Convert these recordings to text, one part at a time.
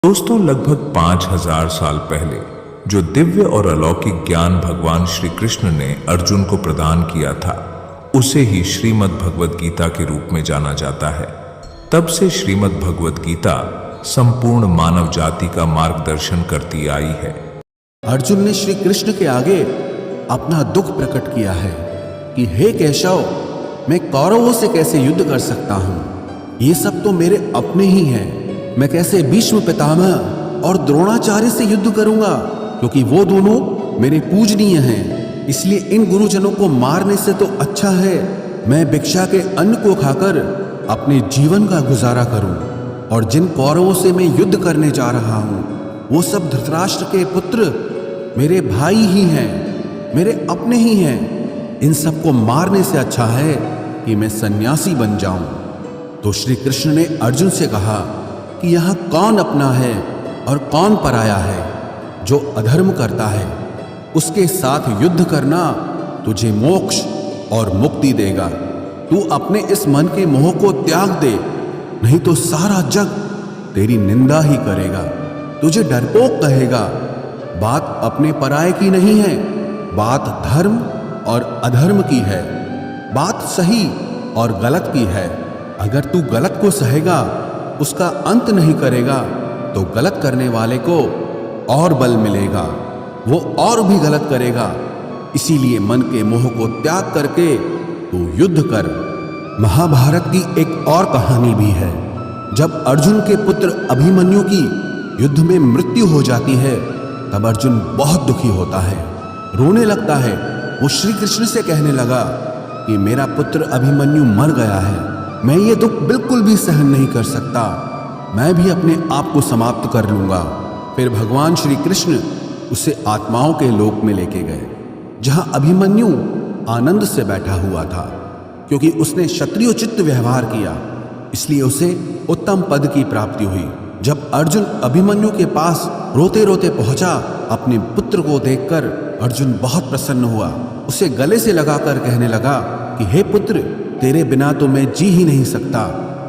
दोस्तों, लगभग 5000 साल पहले जो दिव्य और अलौकिक ज्ञान भगवान श्री कृष्ण ने अर्जुन को प्रदान किया था, उसे ही श्रीमद् भगवद गीता के रूप में जाना जाता है। तब से श्रीमद् भगवद गीता संपूर्ण मानव जाति का मार्गदर्शन करती आई है। अर्जुन ने श्री कृष्ण के आगे अपना दुख प्रकट किया है कि हे केशव, मैं कौरवों से कैसे युद्ध कर सकता हूं? ये सब तो मेरे अपने ही हैं। मैं कैसे भीष्म पितामह और द्रोणाचार्य से युद्ध करूंगा, क्योंकि वो दोनों मेरे पूजनीय हैं। इसलिए इन गुरुजनों को मारने से तो अच्छा है मैं भिक्षा के अन्न को खाकर अपने जीवन का गुजारा करूं। और जिन कौरवों से मैं युद्ध करने जा रहा हूं, वो सब धृतराष्ट्र के पुत्र मेरे भाई ही हैं, मेरे अपने ही हैं। इन सबको मारने से अच्छा है कि मैं सन्यासी बन जाऊं। तो श्री कृष्ण ने अर्जुन से कहा कि यहाँ कौन अपना है और कौन पराया है। जो अधर्म करता है उसके साथ युद्ध करना तुझे मोक्ष और मुक्ति देगा। तू अपने इस मन के मोह को त्याग दे, नहीं तो सारा जग तेरी निंदा ही करेगा, तुझे डरपोक कहेगा। बात अपने पराये की नहीं है, बात धर्म और अधर्म की है, बात सही और गलत की है। अगर तू गलत को सहेगा, उसका अंत नहीं करेगा, तो गलत करने वाले को और बल मिलेगा, वो और भी गलत करेगा। इसीलिए मन के मोह को त्याग करके तू युद्ध कर। महाभारत की एक और कहानी भी है। जब अर्जुन के पुत्र अभिमन्यु की युद्ध में मृत्यु हो जाती है, तब अर्जुन बहुत दुखी होता है, रोने लगता है। वो श्री कृष्ण से कहने लगा कि मेरा पुत्र अभिमन्यु मर गया है, मैं ये दुख बिल्कुल भी सहन नहीं कर सकता, मैं भी अपने आप को समाप्त कर लूंगा। फिर भगवान श्री कृष्ण उसे आत्माओं के लोक में लेके गए, जहां अभिमन्यु आनंद से बैठा हुआ था। क्योंकि उसने क्षत्रियोचित व्यवहार किया, इसलिए उसे उत्तम पद की प्राप्ति हुई। जब अर्जुन अभिमन्यु के पास रोते रोते पहुंचा, अपने पुत्र को देखकर अर्जुन बहुत प्रसन्न हुआ। उसे गले से लगाकर कहने लगा कि हे पुत्र, तेरे बिना तो मैं जी ही नहीं सकता,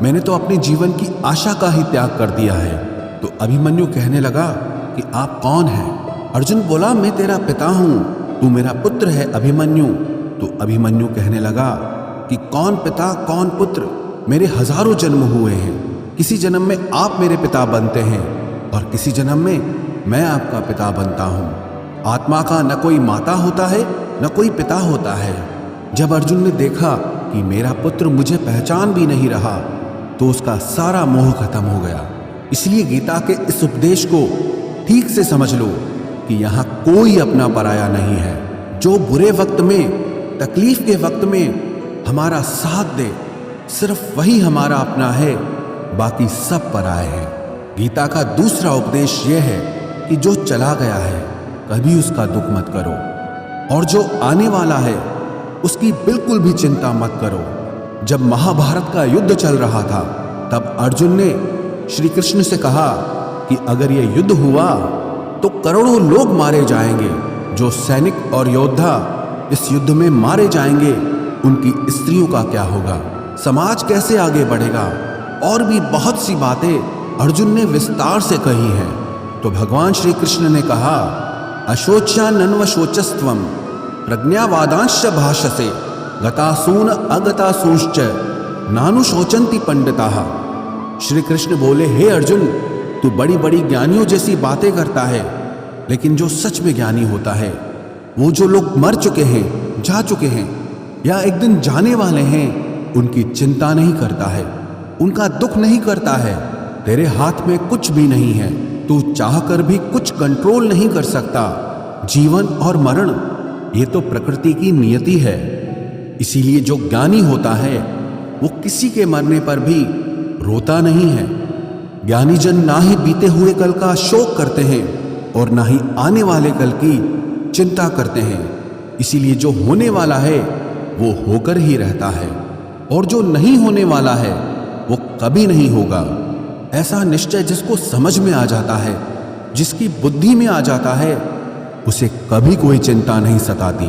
मैंने तो अपने जीवन की आशा का ही त्याग कर दिया है। तो अभिमन्यु कहने लगा कि आप कौन हैं? अर्जुन बोला, मैं तेरा पिता हूं, तू मेरा पुत्र है अभिमन्यु। तो अभिमन्यु कहने लगा कि कौन पिता कौन पुत्र, मेरे हजारों जन्म हुए हैं। किसी जन्म में आप मेरे पिता बनते हैं और किसी जन्म में मैं आपका पिता बनता हूं। आत्मा का न कोई माता होता है न कोई पिता होता है। जब अर्जुन ने देखा कि मेरा पुत्र मुझे पहचान भी नहीं रहा, तो उसका सारा मोह खत्म हो गया। इसलिए गीता के इस उपदेश को ठीक से समझ लो कि यहाँ कोई अपना पराया नहीं है। जो बुरे वक्त में, तकलीफ के वक्त में हमारा साथ दे, सिर्फ वही हमारा अपना है, बाकी सब पराये हैं। गीता का दूसरा उपदेश यह है कि जो चला गया है कभी उसका दुख मत करो, और जो आने वाला है उसकी बिल्कुल भी चिंता मत करो। जब महाभारत का युद्ध चल रहा था, तब अर्जुन ने श्री कृष्ण से कहा कि अगर यह युद्ध हुआ तो करोड़ों लोग मारे जाएंगे। जो सैनिक और योद्धा इस युद्ध में मारे जाएंगे, उनकी स्त्रियों का क्या होगा, समाज कैसे आगे बढ़ेगा? और भी बहुत सी बातें अर्जुन ने विस्तार से कही हैं। तो भगवान श्री कृष्ण ने कहा, अशोच्यानन्व शोचस्त्वम प्रज्ञावादांश भाषसे गतासून अगतासूश्च नानुशोचन्ति पंडिताः। श्री कृष्ण बोले, हे अर्जुन, तू बड़ी बड़ी ज्ञानियों जैसी बातें करता है, लेकिन जो सच में ज्ञानी होता है, वो जो लोग मर चुके हैं, जा चुके हैं या एक दिन जाने वाले हैं, उनकी चिंता नहीं करता है, उनका दुख नहीं करता है। तेरे हाथ में कुछ भी नहीं है, तू चाहकर भी कुछ कंट्रोल नहीं कर सकता। जीवन और मरण ये तो प्रकृति की नियति है। इसीलिए जो ज्ञानी होता है वो किसी के मरने पर भी रोता नहीं है। ज्ञानी जन ना ही बीते हुए कल का शोक करते हैं और ना ही आने वाले कल की चिंता करते हैं। इसीलिए जो होने वाला है वो होकर ही रहता है, और जो नहीं होने वाला है वो कभी नहीं होगा। ऐसा निश्चय जिसको समझ में आ जाता है, जिसकी बुद्धि में आ जाता है, उसे कभी कोई चिंता नहीं सताती,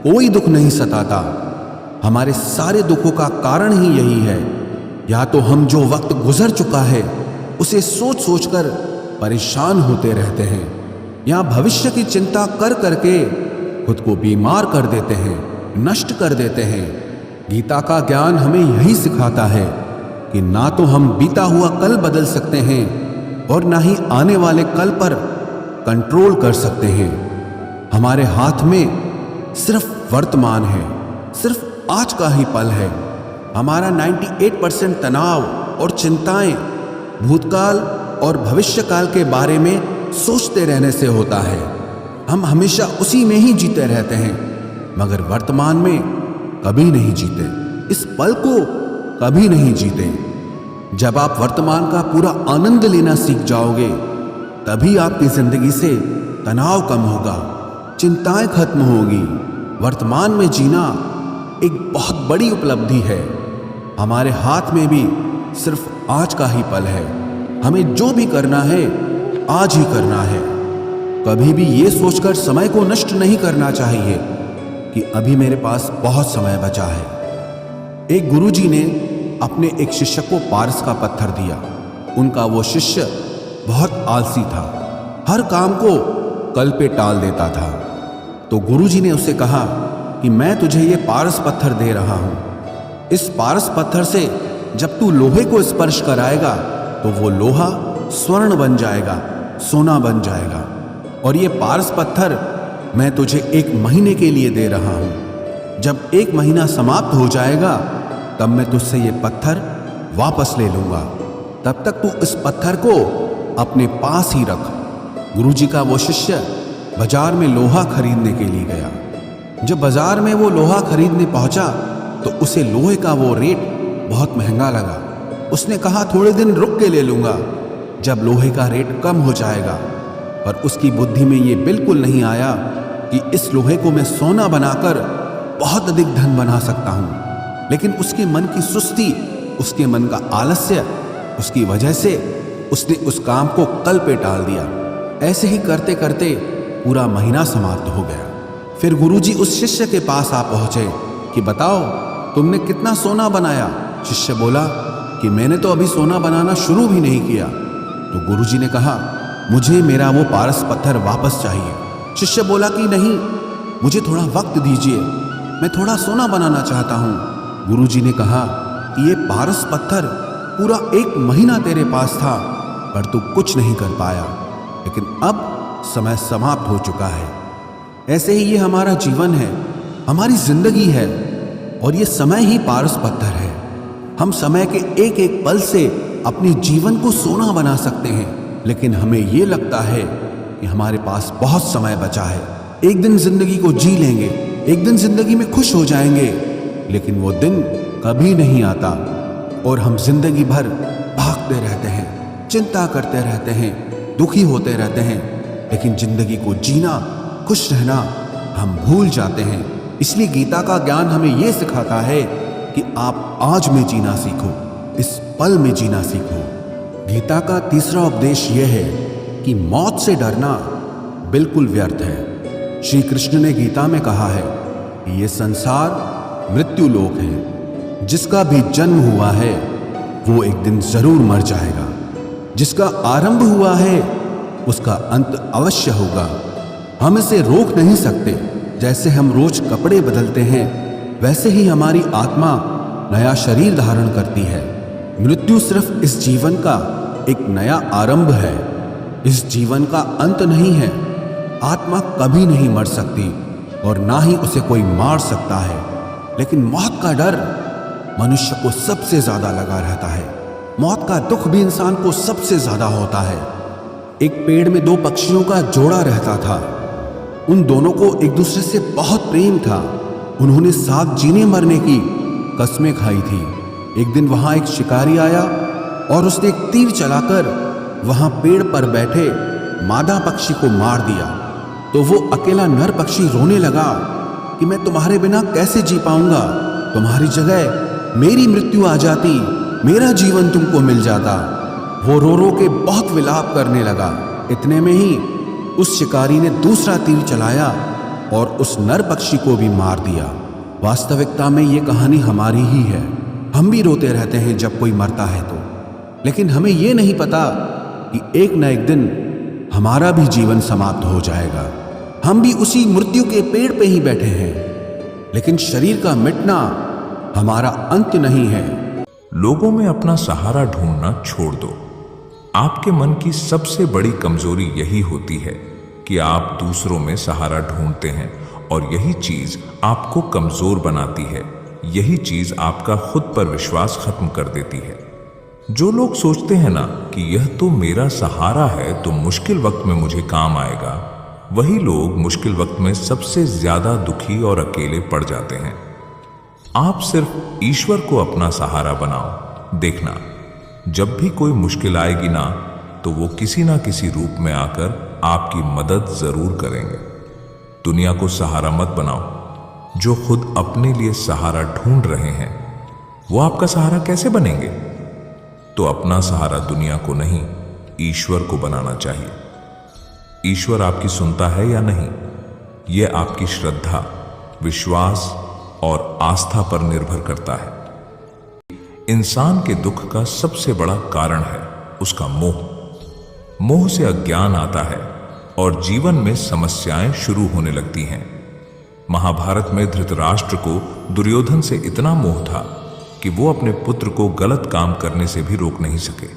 कोई दुख नहीं सताता। हमारे सारे दुखों का कारण ही यही है। या तो हम जो वक्त गुजर चुका है उसे सोच सोचकर परेशान होते रहते हैं या भविष्य की चिंता कर करके खुद को बीमार कर देते हैं, नष्ट कर देते हैं। गीता का ज्ञान हमें यही सिखाता है कि ना तो हम बीता हुआ कल बदल सकते हैं और ना ही आने वाले कल पर कंट्रोल कर सकते हैं। हमारे हाथ में सिर्फ वर्तमान है, सिर्फ आज का ही पल है। हमारा 98% तनाव और चिंताएं भूतकाल और भविष्यकाल के बारे में सोचते रहने से होता है। हम हमेशा उसी में ही जीते रहते हैं, मगर वर्तमान में कभी नहीं जीते, इस पल को कभी नहीं जीते। जब आप वर्तमान का पूरा आनंद लेना सीख जाओगे, तभी आपकी जिंदगी से तनाव कम होगा, चिंताएं खत्म होगी। वर्तमान में जीना एक बहुत बड़ी उपलब्धि है। हमारे हाथ में भी सिर्फ आज का ही पल है। हमें जो भी करना है आज ही करना है। कभी भी ये सोचकर समय को नष्ट नहीं करना चाहिए कि अभी मेरे पास बहुत समय बचा है। एक गुरुजी ने अपने एक शिष्य को पारस का पत्थर दिया। उनका वो शिष्य बहुत आलसी था, हर काम को कल पे टाल देता था। तो गुरुजी ने उसे कहा कि मैं तुझे ये पारस पत्थर दे रहा हूं। इस पारस पत्थर से जब तू लोहे को स्पर्श कराएगा तो वो लोहा स्वर्ण बन जाएगा, सोना बन जाएगा। और ये पारस पत्थर मैं तुझे 1 महीने के लिए दे रहा हूं। जब 1 महीना समाप्त हो जाएगा तब मैं तुझसे ये पत्थर वापस ले लूंगा। तब तक तू इस पत्थर को अपने पास ही रख। गुरुजी का वो शिष्य बाजार में लोहा खरीदने के लिए गया। जब बाजार में वो लोहा खरीदने पहुंचा तो उसे लोहे का वो रेट बहुत महंगा लगा। उसने कहा थोड़े दिन रुक के ले लूंगा, जब लोहे का रेट कम हो जाएगा। पर उसकी बुद्धि में ये बिल्कुल नहीं आया कि इस लोहे को मैं सोना बनाकर बहुत अधिक धन बना सकता हूं। लेकिन उसके मन की सुस्ती, उसके मन का आलस्य, उसकी वजह से उसने उस काम को कल पे टाल दिया। ऐसे ही करते करते पूरा महीना समाप्त हो गया। फिर गुरुजी उस शिष्य के पास आ पहुंचे कि बताओ तुमने कितना सोना बनाया। शिष्य बोला कि मैंने तो अभी सोना बनाना शुरू भी नहीं किया। तो गुरुजी ने कहा मुझे मेरा वो पारस पत्थर वापस चाहिए। शिष्य बोला कि नहीं, मुझे थोड़ा वक्त दीजिए, मैं थोड़ा सोना बनाना चाहता हूँ। गुरुजी ने कहा कि ये पारस पत्थर पूरा 1 महीना तेरे पास था पर तू कुछ नहीं कर पाया, लेकिन अब समय समाप्त हो चुका है। ऐसे ही ये हमारा जीवन है, हमारी जिंदगी है और ये समय ही पारस पत्थर है। हम समय के एक एक पल से अपने जीवन को सोना बना सकते हैं, लेकिन हमें ये लगता है कि हमारे पास बहुत समय बचा है। एक दिन जिंदगी को जी लेंगे, एक दिन जिंदगी में खुश हो जाएंगे, लेकिन वो दिन कभी नहीं आता और हम जिंदगी भर भागते रहते हैं, चिंता करते रहते हैं, दुखी होते रहते हैं, लेकिन जिंदगी को जीना, खुश रहना हम भूल जाते हैं। इसलिए गीता का ज्ञान हमें यह सिखाता है कि आप आज में जीना सीखो, इस पल में जीना सीखो। गीता का तीसरा उपदेश यह है कि मौत से डरना बिल्कुल व्यर्थ है। श्री कृष्ण ने गीता में कहा है कि यह संसार मृत्यु लोक है। जिसका भी जन्म हुआ है वो एक दिन जरूर मर जाएगा। जिसका आरंभ हुआ है उसका अंत अवश्य होगा। हम इसे रोक नहीं सकते। जैसे हम रोज कपड़े बदलते हैं, वैसे ही हमारी आत्मा नया शरीर धारण करती है। मृत्यु सिर्फ इस जीवन का एक नया आरंभ है, इस जीवन का अंत नहीं है। आत्मा कभी नहीं मर सकती और ना ही उसे कोई मार सकता है, लेकिन मौत का डर मनुष्य को सबसे ज्यादा लगा रहता है। मौत का दुख भी इंसान को सबसे ज्यादा होता है। एक पेड़ में 2 पक्षियों का जोड़ा रहता था। उन दोनों को एक दूसरे से बहुत प्रेम था। उन्होंने साथ जीने मरने की कस्में खाई थी। एक दिन वहां एक शिकारी आया और उसने एक तीर चलाकर वहां पेड़ पर बैठे मादा पक्षी को मार दिया। तो वो अकेला नर पक्षी रोने लगा कि मैं तुम्हारे बिना कैसे जी पाऊंगा। तुम्हारी जगह मेरी मृत्यु आ जाती, मेरा जीवन तुमको मिल जाता। वो रो रो के बहुत विलाप करने लगा। इतने में ही उस शिकारी ने दूसरा तीर चलाया और उस नर पक्षी को भी मार दिया। वास्तविकता में ये कहानी हमारी ही है। हम भी रोते रहते हैं जब कोई मरता है तो, लेकिन हमें ये नहीं पता कि एक न एक दिन हमारा भी जीवन समाप्त हो जाएगा। हम भी उसी मृत्यु के पेड़ पे ही बैठे हैं, लेकिन शरीर का मिटना हमारा अंत नहीं है। लोगों में अपना सहारा ढूंढना छोड़ दो। आपके मन की सबसे बड़ी कमजोरी यही होती है कि आप दूसरों में सहारा ढूंढते हैं, और यही चीज आपको कमजोर बनाती है। यही चीज आपका खुद पर विश्वास खत्म कर देती है। जो लोग सोचते हैं ना कि यह तो मेरा सहारा है, तो मुश्किल वक्त में मुझे काम आएगा, वही लोग मुश्किल वक्त में सबसे ज्यादा दुखी और अकेले पड़ जाते हैं। आप सिर्फ ईश्वर को अपना सहारा बनाओ। देखना, जब भी कोई मुश्किल आएगी ना, तो वो किसी ना किसी रूप में आकर आपकी मदद जरूर करेंगे। दुनिया को सहारा मत बनाओ। जो खुद अपने लिए सहारा ढूंढ रहे हैं, वो आपका सहारा कैसे बनेंगे? तो अपना सहारा दुनिया को नहीं, ईश्वर को बनाना चाहिए। ईश्वर आपकी सुनता है या नहीं, यह आपकी श्रद्धा, विश्वास और आस्था पर निर्भर करता है। इंसान के दुख का सबसे बड़ा कारण है उसका मोह। मोह से अज्ञान आता है और जीवन में समस्याएं शुरू होने लगती हैं। महाभारत में धृतराष्ट्र को दुर्योधन से इतना मोह था कि वो अपने पुत्र को गलत काम करने से भी रोक नहीं सके।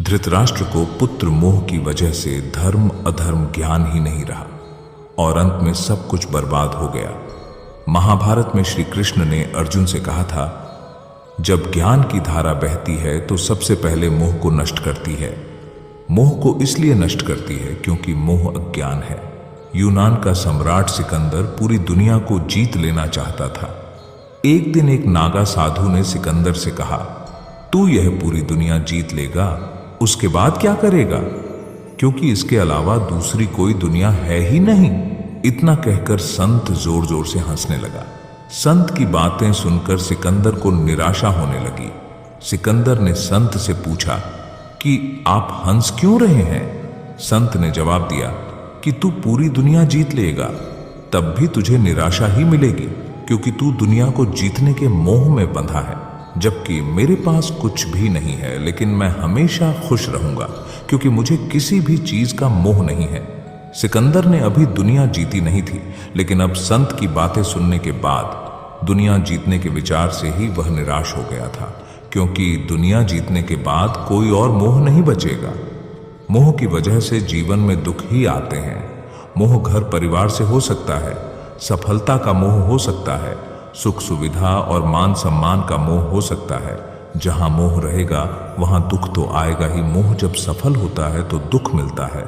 धृतराष्ट्र को पुत्र मोह की वजह से धर्म अधर्म ज्ञान ही नहीं रहा और अंत में सब कुछ बर्बाद हो गया। महाभारत में श्री कृष्ण ने अर्जुन से कहा था, जब ज्ञान की धारा बहती है तो सबसे पहले मोह को नष्ट करती है। मोह को इसलिए नष्ट करती है क्योंकि मोह अज्ञान है। यूनान का सम्राट सिकंदर पूरी दुनिया को जीत लेना चाहता था। एक दिन एक नागा साधु ने सिकंदर से कहा, तू यह पूरी दुनिया जीत लेगा, उसके बाद क्या करेगा? क्योंकि इसके अलावा दूसरी कोई दुनिया है ही नहीं। इतना कहकर संत जोर जोर से हंसने लगा। संत की बातें सुनकर सिकंदर को निराशा होने लगी। सिकंदर ने संत से पूछा कि आप हंस क्यों रहे हैं? संत ने जवाब दिया कि तू पूरी दुनिया जीत लेगा, तब भी तुझे निराशा ही मिलेगी, क्योंकि तू दुनिया को जीतने के मोह में बंधा है, जबकि मेरे पास कुछ भी नहीं है, लेकिन मैं हमेशा खुश रहूंगा क्योंकि मुझे किसी भी चीज का मोह नहीं है। सिकंदर ने अभी दुनिया जीती नहीं थी, लेकिन अब संत की बातें सुनने के बाद दुनिया जीतने के विचार से ही वह निराश हो गया था, क्योंकि दुनिया जीतने के बाद कोई और मोह नहीं बचेगा। मोह की वजह से जीवन में दुख ही आते हैं। मोह घर परिवार से हो सकता है, सफलता का मोह हो सकता है, सुख सुविधा और मान सम्मान का मोह हो सकता है। जहां मोह रहेगा वहां दुख तो आएगा ही। मोह जब सफल होता है तो दुख मिलता है,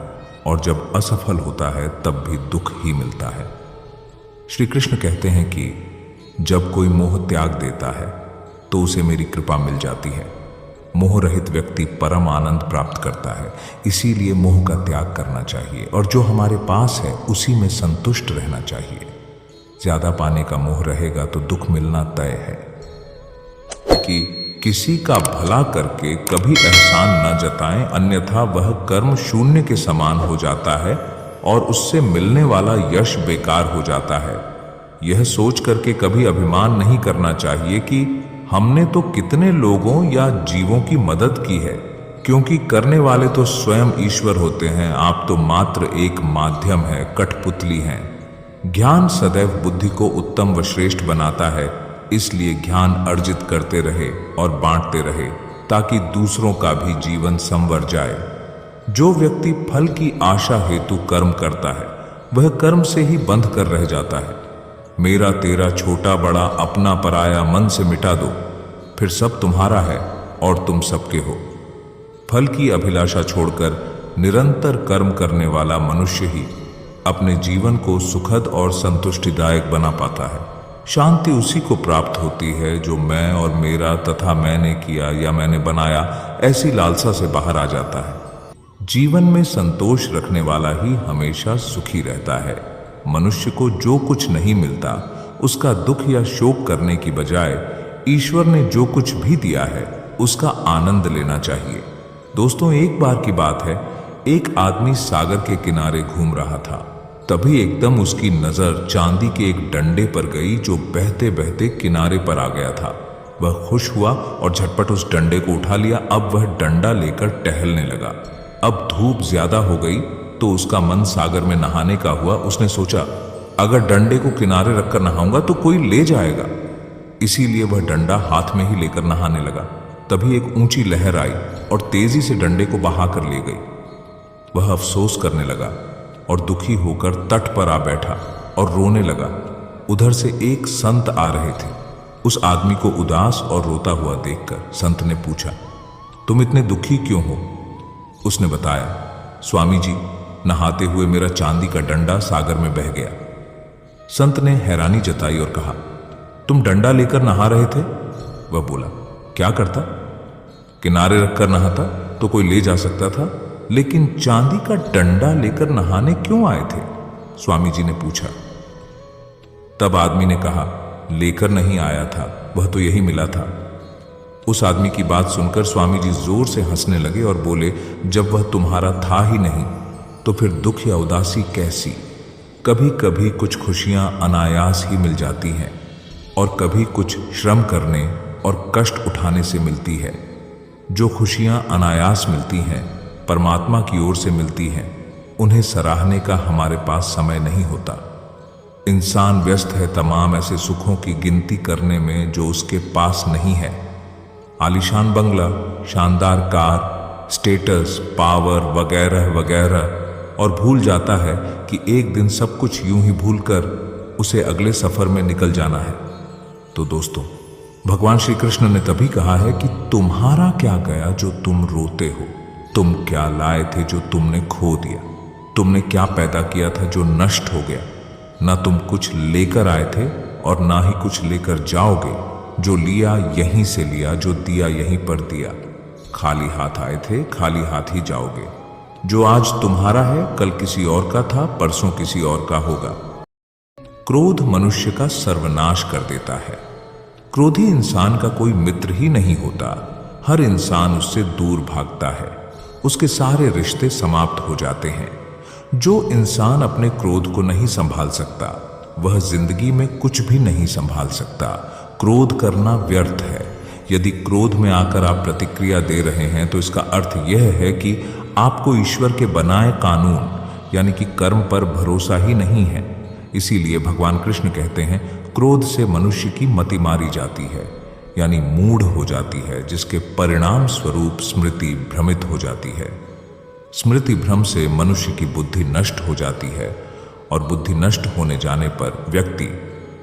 और जब असफल होता है तब भी दुख ही मिलता है। श्री कृष्ण कहते हैं कि जब कोई मोह त्याग देता है तो उसे मेरी कृपा मिल जाती है। मोह रहित व्यक्ति परम आनंद प्राप्त करता है। इसीलिए मोह का त्याग करना चाहिए और जो हमारे पास है उसी में संतुष्ट रहना चाहिए। ज्यादा पाने का मोह रहेगा तो दुख मिलना तय है। कि किसी का भला करके कभी एहसान न जताएं, अन्यथा वह कर्म शून्य के समान हो जाता है और उससे मिलने वाला यश बेकार हो जाता है। यह सोच करके कभी अभिमान नहीं करना चाहिए कि हमने तो कितने लोगों या जीवों की मदद की है, क्योंकि करने वाले तो स्वयं ईश्वर होते हैं। आप तो मात्र एक माध्यम है, कठपुतली हैं। ज्ञान सदैव बुद्धि को उत्तम व श्रेष्ठ बनाता है, इसलिए ज्ञान अर्जित करते रहे और बांटते रहे, ताकि दूसरों का भी जीवन संवर जाए। जो व्यक्ति फल की आशा हेतु कर्म करता है वह कर्म से ही बंध कर रह जाता है। मेरा तेरा छोटा बड़ा अपना पराया मन से मिटा दो, फिर सब तुम्हारा है और तुम सबके हो। फल की अभिलाषा छोड़कर निरंतर कर्म करने वाला मनुष्य ही अपने जीवन को सुखद और संतुष्टिदायक बना पाता है। शांति उसी को प्राप्त होती है जो मैं और मेरा तथा मैंने किया या मैंने बनाया ऐसी लालसा से बाहर आ जाता है। जीवन में संतोष रखने वाला ही हमेशा सुखी रहता है। मनुष्य को जो कुछ नहीं मिलता उसका दुख या शोक करने की बजाय ईश्वर ने जो कुछ भी दिया है उसका आनंद लेना चाहिए। दोस्तों, एक बार की बात है, एक आदमी सागर के किनारे घूम रहा था। तभी एकदम उसकी नजर चांदी के एक डंडे पर गई जो बहते बहते किनारे पर आ गया था। वह खुश हुआ और झटपट उस डंडे को उठा लिया। अब वह डंडा लेकर टहलने लगा। अब धूप ज्यादा हो गई तो उसका मन सागर में नहाने का हुआ। उसने सोचा, अगर डंडे को किनारे रखकर नहाऊंगा तो कोई ले जाएगा। इसीलिए वह डंडा हाथ में ही लेकर नहाने लगा। तभी एक ऊंची लहर आई और तेजी से डंडे को बहाकर ले गई। वह अफसोस करने लगा और दुखी होकर तट पर आ बैठा और रोने लगा। उधर से एक संत आ रहे थे। उस आदमी को उदास और रोता हुआ देखकर संत ने पूछा, तुम इतने दुखी क्यों हो? उसने बताया, स्वामी जी, नहाते हुए मेरा चांदी का डंडा सागर में बह गया। संत ने हैरानी जताई और कहा, तुम डंडा लेकर नहा रहे थे? वह बोला, क्या करता? किनारे रखकर नहाता तो कोई ले जा सकता था, लेकिन चांदी का डंडा लेकर नहाने क्यों आए थे? स्वामी जी ने पूछा। तब आदमी ने कहा, लेकर नहीं आया था, वह तो यही मिला था। उस आदमी की बात सुनकर स्वामी जी जोर से हंसने लगे और बोले, जब वह तुम्हारा था ही नहीं तो फिर दुख या उदासी कैसी? कभी कभी कुछ खुशियां अनायास ही मिल जाती हैं और कभी कुछ श्रम करने और कष्ट उठाने से मिलती है। जो खुशियां अनायास मिलती हैं, परमात्मा की ओर से मिलती हैं, उन्हें सराहने का हमारे पास समय नहीं होता। इंसान व्यस्त है तमाम ऐसे सुखों की गिनती करने में जो उसके पास नहीं है। आलीशान बंगला, शानदार कार, स्टेटस, पावर वगैरह वगैरह, और भूल जाता है कि एक दिन सब कुछ यूं ही भूलकर उसे अगले सफर में निकल जाना है। तो दोस्तों, भगवान श्री कृष्ण ने तभी कहा है कि तुम्हारा क्या गया जो तुम रोते हो? तुम क्या लाए थे जो तुमने खो दिया? तुमने क्या पैदा किया था जो नष्ट हो गया? ना तुम कुछ लेकर आए थे और ना ही कुछ लेकर जाओगे। जो लिया यहीं से लिया, जो दिया यहीं पर दिया। खाली हाथ आए थे, खाली हाथ ही जाओगे। जो आज तुम्हारा है कल किसी और का था, परसों किसी और का होगा। क्रोध मनुष्य का सर्वनाश कर देता है। क्रोधी इंसान का कोई मित्र ही नहीं होता। हर इंसान उससे दूर भागता है। उसके सारे रिश्ते समाप्त हो जाते हैं। जो इंसान अपने क्रोध को नहीं संभाल सकता, वह जिंदगी में कुछ भी नहीं संभाल सकता। क्रोध करना व्यर्थ है। यदि क्रोध में आकर आप प्रतिक्रिया दे रहे हैं तो इसका अर्थ यह है कि आपको ईश्वर के बनाए कानून यानी कि कर्म पर भरोसा ही नहीं है। इसीलिए भगवान कृष्ण कहते हैं, क्रोध से मनुष्य की मति मारी जाती है, यानी मूढ़ हो जाती है, जिसके परिणाम स्वरूप स्मृति भ्रमित हो जाती है। स्मृति भ्रम से मनुष्य की बुद्धि नष्ट हो जाती है और बुद्धि नष्ट होने जाने पर व्यक्ति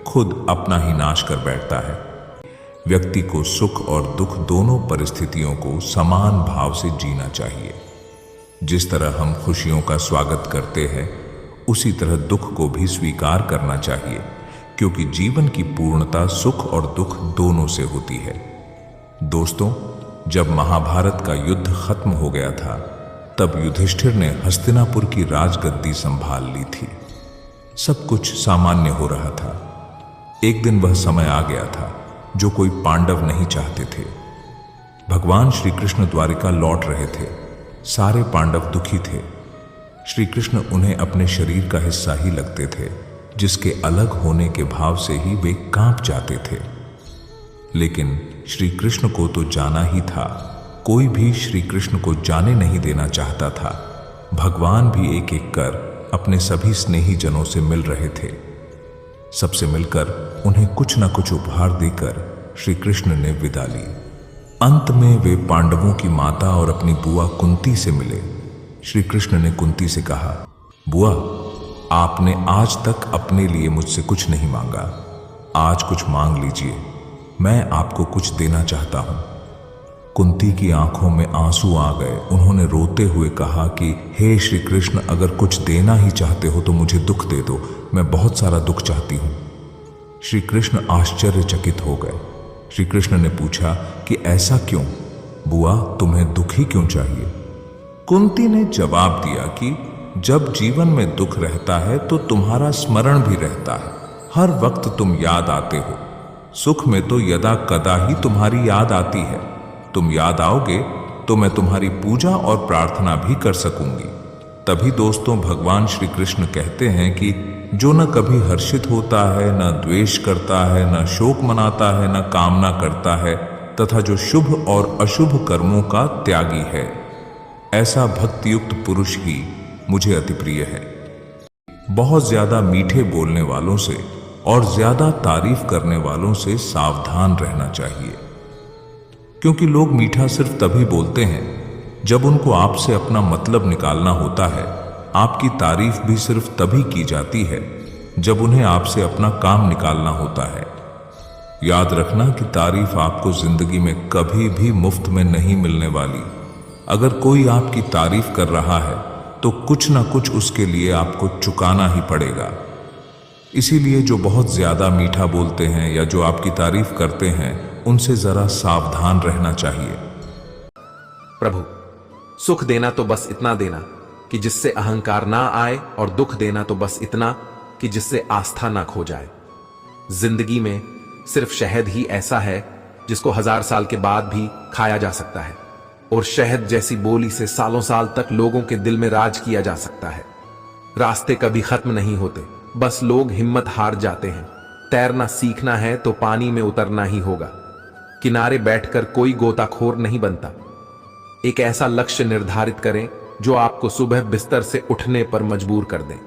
खुद अपना ही नाश कर बैठता है। व्यक्ति को सुख और दुख दोनों परिस्थितियों को समान भाव से जीना चाहिए। जिस तरह हम खुशियों का स्वागत करते हैं, उसी तरह दुख को भी स्वीकार करना चाहिए, क्योंकि जीवन की पूर्णता सुख और दुख दोनों से होती है। दोस्तों, जब महाभारत का युद्ध खत्म हो गया था, तब युधिष्ठिर ने हस्तिनापुर की राजगद्दी संभाल ली थी। सब कुछ सामान्य हो रहा था। एक दिन वह समय आ गया था जो कोई पांडव नहीं चाहते थे। भगवान श्री कृष्ण द्वारिका लौट रहे थे। सारे पांडव दुखी थे। श्री कृष्ण उन्हें अपने शरीर का हिस्सा ही लगते थे, जिसके अलग होने के भाव से ही वे कांप जाते थे। लेकिन श्री कृष्ण को तो जाना ही था। कोई भी श्री कृष्ण को जाने नहीं देना चाहता था। भगवान भी एक एक कर अपने सभी स्नेही जनों से मिल रहे थे। सबसे मिलकर उन्हें कुछ न कुछ उपहार देकर श्री कृष्ण ने विदा ली। अंत में वे पांडवों की माता और अपनी बुआ कुंती से मिले। श्री कृष्ण ने कुंती से कहा, बुआ, आपने आज तक अपने लिए मुझसे कुछ नहीं मांगा। आज कुछ मांग लीजिए, मैं आपको कुछ देना चाहता हूं। कुंती की आंखों में आंसू आ गए। उन्होंने रोते हुए कहा कि हे श्री कृष्ण, अगर कुछ देना ही चाहते हो तो मुझे दुख दे दो। मैं बहुत सारा दुख चाहती हूं। श्री कृष्ण आश्चर्यचकित हो गए। श्री कृष्ण ने पूछा कि ऐसा क्यों? बुआ, तुम्हें दुख ही क्यों चाहिए? कुंती ने जवाब दिया कि जब जीवन में दुख रहता है तो तुम्हारा स्मरण भी रहता है। हर वक्त तुम याद आते हो। सुख में तो यदा कदा ही तुम्हारी याद आती है। तुम याद आओगे तो मैं तुम्हारी पूजा और प्रार्थना भी कर सकूंगी। तभी दोस्तों, भगवान श्री कृष्ण कहते हैं कि जो न कभी हर्षित होता है, न द्वेष करता है, न शोक मनाता है, न कामना करता है, तथा जो शुभ और अशुभ कर्मों का त्यागी है, ऐसा भक्तियुक्त पुरुष ही मुझे अति प्रिय है। बहुत ज्यादा मीठे बोलने वालों से और ज्यादा तारीफ करने वालों से सावधान रहना चाहिए, क्योंकि लोग मीठा सिर्फ तभी बोलते हैं जब उनको आपसे अपना मतलब निकालना होता है। आपकी तारीफ भी सिर्फ तभी की जाती है जब उन्हें आपसे अपना काम निकालना होता है। याद रखना कि तारीफ आपको जिंदगी में कभी भी मुफ्त में नहीं मिलने वाली। अगर कोई आपकी तारीफ कर रहा है तो कुछ ना कुछ उसके लिए आपको चुकाना ही पड़ेगा। इसीलिए जो बहुत ज्यादा मीठा बोलते हैं या जो आपकी तारीफ करते हैं, उनसे जरा सावधान रहना चाहिए। प्रभु, सुख देना तो बस इतना देना कि जिससे अहंकार ना आए, और दुख देना तो बस इतना कि जिससे आस्था ना खो जाए। जिंदगी में सिर्फ शहद ही ऐसा है जिसको 1000 साल के बाद भी खाया जा सकता है, और शहद जैसी बोली से सालों साल तक लोगों के दिल में राज किया जा सकता है। रास्ते कभी खत्म नहीं होते, बस लोग हिम्मत हार जाते हैं। तैरना सीखना है तो पानी में उतरना ही होगा। किनारे बैठकर कोई गोताखोर नहीं बनता। एक ऐसा लक्ष्य निर्धारित करें जो आपको सुबह बिस्तर से उठने पर मजबूर कर दे।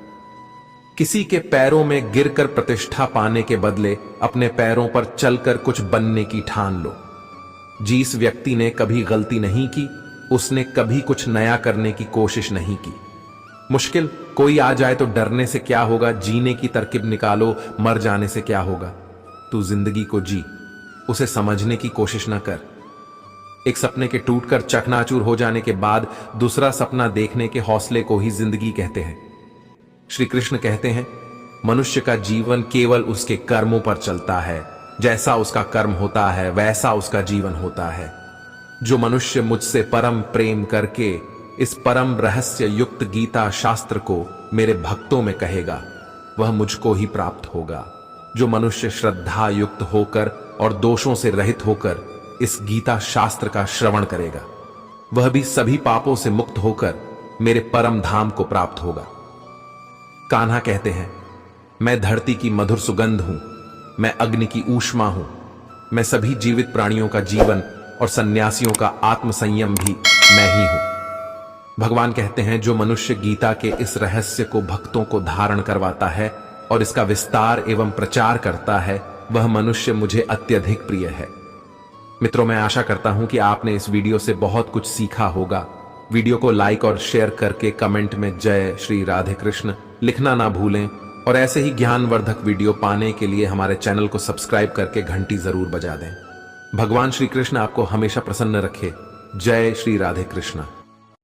किसी के पैरों में गिरकर प्रतिष्ठा पाने के बदले अपने पैरों पर चलकर कुछ बनने की ठान लो। जिस व्यक्ति ने कभी गलती नहीं की, उसने कभी कुछ नया करने की कोशिश नहीं की। मुश्किल कोई आ जाए तो डरने से क्या होगा, जीने की तरकीब निकालो। मर जाने से क्या होगा, तू जिंदगी को जी, उसे समझने की कोशिश ना कर। एक सपने के टूटकर चकनाचूर हो जाने के बाद दूसरा सपना देखने के हौसले को ही जिंदगी कहते हैं। श्री कृष्ण कहते हैं, मनुष्य का जीवन केवल उसके कर्मों पर चलता है। जैसा उसका कर्म होता है वैसा उसका जीवन होता है। जो मनुष्य मुझसे परम प्रेम करके इस परम रहस्य युक्त गीता शास्त्र को मेरे भक्तों में कहेगा, वह मुझको ही प्राप्त होगा। जो मनुष्य श्रद्धा युक्त होकर और दोषों से रहित होकर इस गीता शास्त्र का श्रवण करेगा, वह भी सभी पापों से मुक्त होकर मेरे परम धाम को प्राप्त होगा। कान्हा कहते हैं, मैं धरती की मधुर सुगंध हूं, मैं अग्नि की ऊष्मा हूं, मैं सभी जीवित प्राणियों का जीवन और सन्यासियों का आत्म संयम भी मैं ही हूं। भगवान कहते हैं, जो मनुष्य गीता के इस रहस्य को भक्तों को धारण करवाता है और इसका विस्तार एवं प्रचार करता है, वह मनुष्य मुझे अत्यधिक प्रिय है। मित्रों, मैं आशा करता हूं कि आपने इस वीडियो से बहुत कुछ सीखा होगा। वीडियो को लाइक और शेयर करके कमेंट में जय श्री राधे कृष्ण लिखना ना भूलें, और ऐसे ही ज्ञानवर्धक वीडियो पाने के लिए हमारे चैनल को सब्सक्राइब करके घंटी जरूर बजा दें। भगवान श्री कृष्ण आपको हमेशा प्रसन्न रखे। जय श्री राधे कृष्ण।